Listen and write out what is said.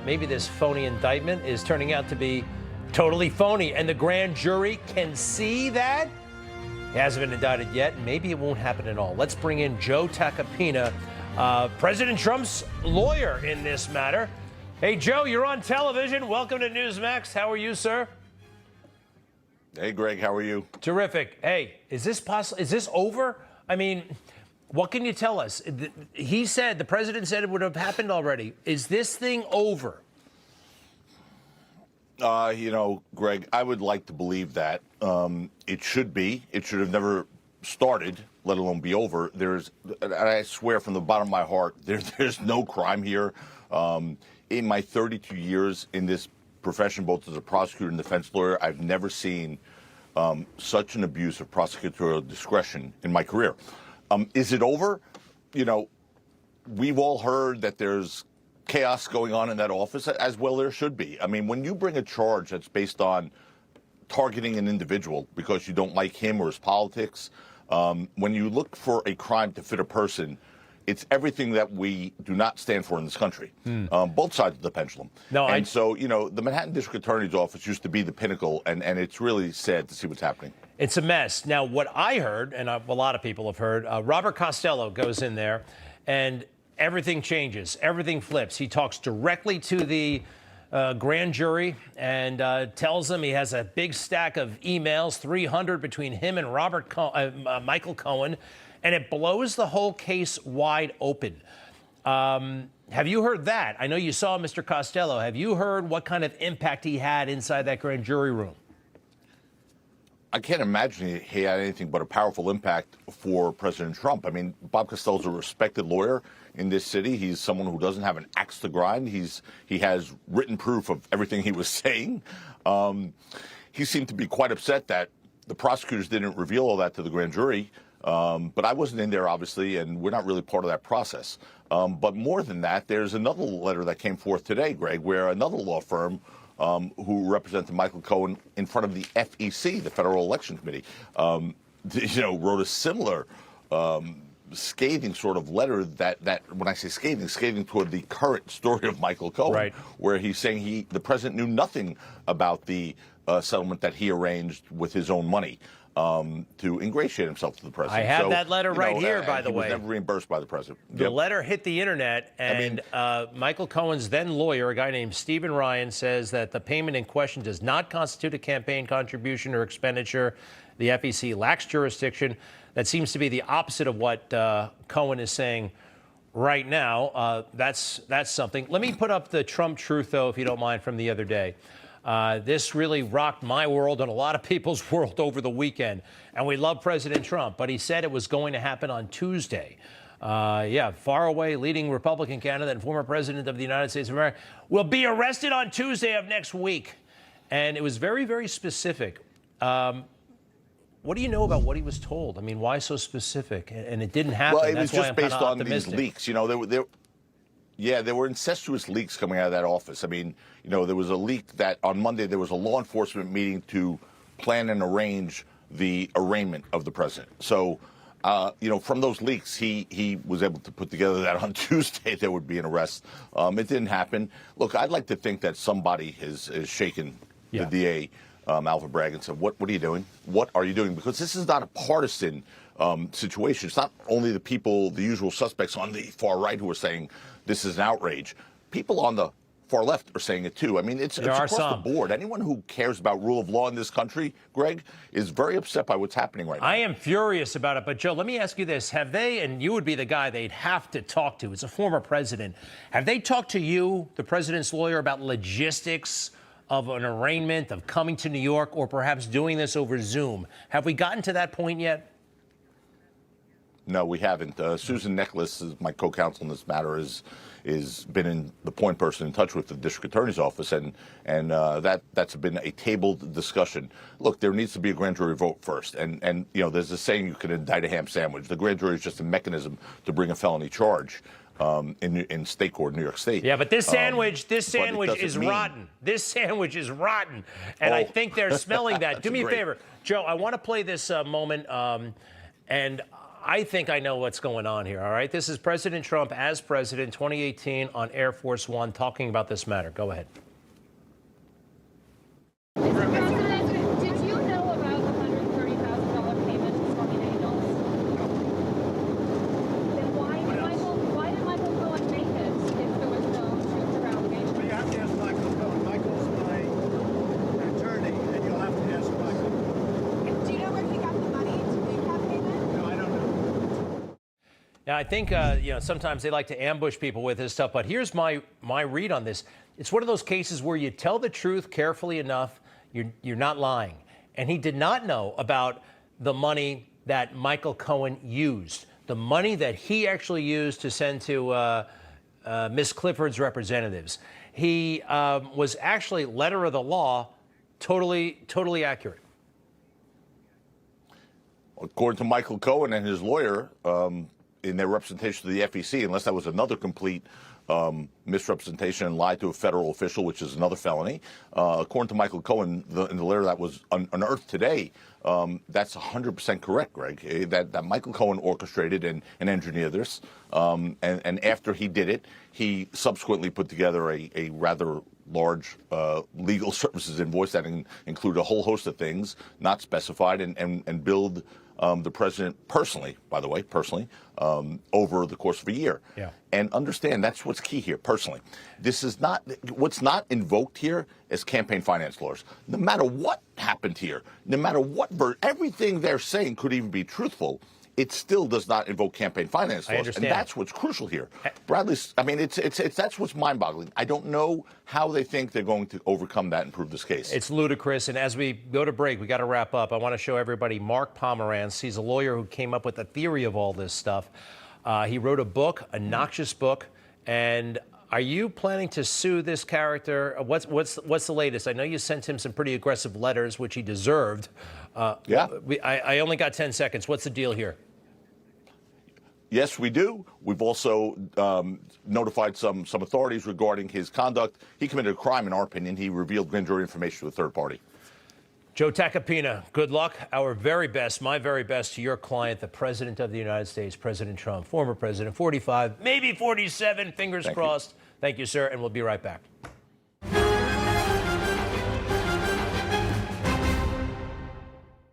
maybe this phony indictment is turning out to be totally phony, and the grand jury can see that. He hasn't been indicted yet, and maybe it won't happen at all. Let's bring in Joe Tacopina, President Trump's lawyer in this matter. Hey, Joe, you're on television. Welcome to Newsmax. How are you, sir? Hey, Greg, how are you? Terrific. Hey, is this possible? Is this over? I mean, what can you tell us? He said, the president said it would have happened already. Is this thing over? Greg, I would like to believe that. It should be. It should have never started, let alone be over. I swear from the bottom of my heart, there's no crime here. In my 32 years in this profession, both as a prosecutor and defense lawyer, I've never seen such an abuse of prosecutorial discretion in my career. Is it over? We've all heard that there's chaos going on in that office, as well there should be. I mean, when you bring a charge that's based on targeting an individual because you don't like him or his politics, when you look for a crime to fit a person, it's everything that we do not stand for in this country, both sides of the pendulum. So, the Manhattan District Attorney's Office used to be the pinnacle, and it's really sad to see what's happening. It's a mess. Now, what I heard, and a lot of people have heard, Robert Costello goes in there, and everything changes. Everything flips. He talks directly to the grand jury and tells them he has a big stack of emails, 300 between him and Michael Cohen, and it blows the whole case wide open. Have you heard that? I know you saw Mr. Costello. Have you heard what kind of impact he had inside that grand jury room? I can't imagine he had anything but a powerful impact for President Trump. I mean, Bob Costello's a respected lawyer in this city. He's someone who doesn't have an axe to grind. He has written proof of everything he was saying. He seemed to be quite upset that the prosecutors didn't reveal all that to the grand jury. But I wasn't in there, obviously, and we're not really part of that process. But more than that, there's another letter that came forth today, Greg, where another law firm who represented Michael Cohen in front of the FEC, the Federal Election Committee, wrote a similar scathing sort of letter that when I say scathing toward the current story of Michael Cohen, right, where he's saying the president knew nothing about the settlement that he arranged with his own money to ingratiate himself to the president. I have that letter right here, by the way. He was never reimbursed by the president. The letter hit the internet, and Michael Cohen's then lawyer, a guy named Stephen Ryan, says that the payment in question does not constitute a campaign contribution or expenditure. The FEC lacks jurisdiction. That seems to be the opposite of what Cohen is saying right now. That's something. Let me put up the Trump truth, though, if you don't mind, from the other day. This really rocked my world and a lot of people's world over the weekend. And we love President Trump, but he said it was going to happen on Tuesday. Far away leading Republican candidate and former president of the United States of America will be arrested on Tuesday of next week. And it was very, very specific. What do you know about what he was told? I mean, why so specific? And it didn't happen. Well, it was just based on these leaks. There were incestuous leaks coming out of that office. I mean, there was a leak that on Monday there was a law enforcement meeting to plan and arrange the arraignment of the president. So, from those leaks, he was able to put together that on Tuesday there would be an arrest. It didn't happen. Look, I'd like to think that somebody has shaken the DA, Alvin Bragg, and said, what are you doing? What are you doing? Because this is not a partisan situation. It's not only the people, the usual suspects on the far right who are saying this is an outrage. People on the far left are saying it too. I mean, it's across the board. Anyone who cares about rule of law in this country, Greg, is very upset by what's happening right now. I am furious about it. But, Joe, let me ask you this. Have they, and you would be the guy they'd have to talk to, as a former president, have they talked to you, the president's lawyer, about logistics of an arraignment, of coming to New York, or perhaps doing this over Zoom? Have we gotten to that point yet? No, we haven't. Susan Nicholas, my co-counsel in this matter, is been the point person in touch with the district attorney's office, and that's been a tabled discussion. Look, there needs to be a grand jury vote first, and there's a saying you can indict a ham sandwich. The grand jury is just a mechanism to bring a felony charge in state court in New York State. Yeah, but this sandwich is rotten. This sandwich is rotten, and I think they're smelling that. Do me a favor, Joe. I want to play this moment, and I think I know what's going on here, all right? This is President Trump as president, 2018, on Air Force One, talking about this matter. Go ahead. Mr. President, did you know about the $130,000 payment to Stormy Daniels? Then why did Michael Cohen make it if there was no truth or allegation? You have to ask Michael Cohen. Michael's my attorney, and you'll have to ask Michael. Do you know where he got the money to make that payment? No, I don't know. Now, I think, sometimes they like to ambush people with this stuff, but here's my read on this. It's one of those cases where you tell the truth carefully enough, you're not lying. And he did not know about the money that Michael Cohen used, the money that he actually used to send to Miss Clifford's representatives. He was actually, letter of the law, totally accurate. According to Michael Cohen and his lawyer, in their representation to the FEC, unless that was another complete misrepresentation and lied to a federal official, which is another felony. According to Michael Cohen, in the letter that was unearthed today, that's 100% correct, Greg, that Michael Cohen orchestrated and engineered this. And after he did it, he subsequently put together a rather large legal services invoice that included a whole host of things not specified and billed the president personally, by the way, over the course of a year. Yeah. And understand that's what's key here, personally. This is not, what's not invoked here is campaign finance laws. No matter what happened here, no matter what, everything they're saying could even be truthful, it still does not invoke campaign finance laws. And that's what's crucial here. Bradley, I mean, that's what's mind-boggling. I don't know how they think they're going to overcome that and prove this case. It's ludicrous. And as we go to break, we got to wrap up. I want to show everybody Mark Pomerantz. He's a lawyer who came up with the theory of all this stuff. He wrote a book, a noxious book. And are you planning to sue this character? What's the latest? I know you sent him some pretty aggressive letters, which he deserved. Yeah. I only got 10 seconds. What's the deal here? Yes, we do. We've also notified some authorities regarding his conduct. He committed a crime, in our opinion. He revealed grand jury information to a third party. Joe Tacopina, good luck. Our very best, my very best to your client, the President of the United States, President Trump, former president, 45, maybe 47, fingers crossed. Thank you, sir, and we'll be right back.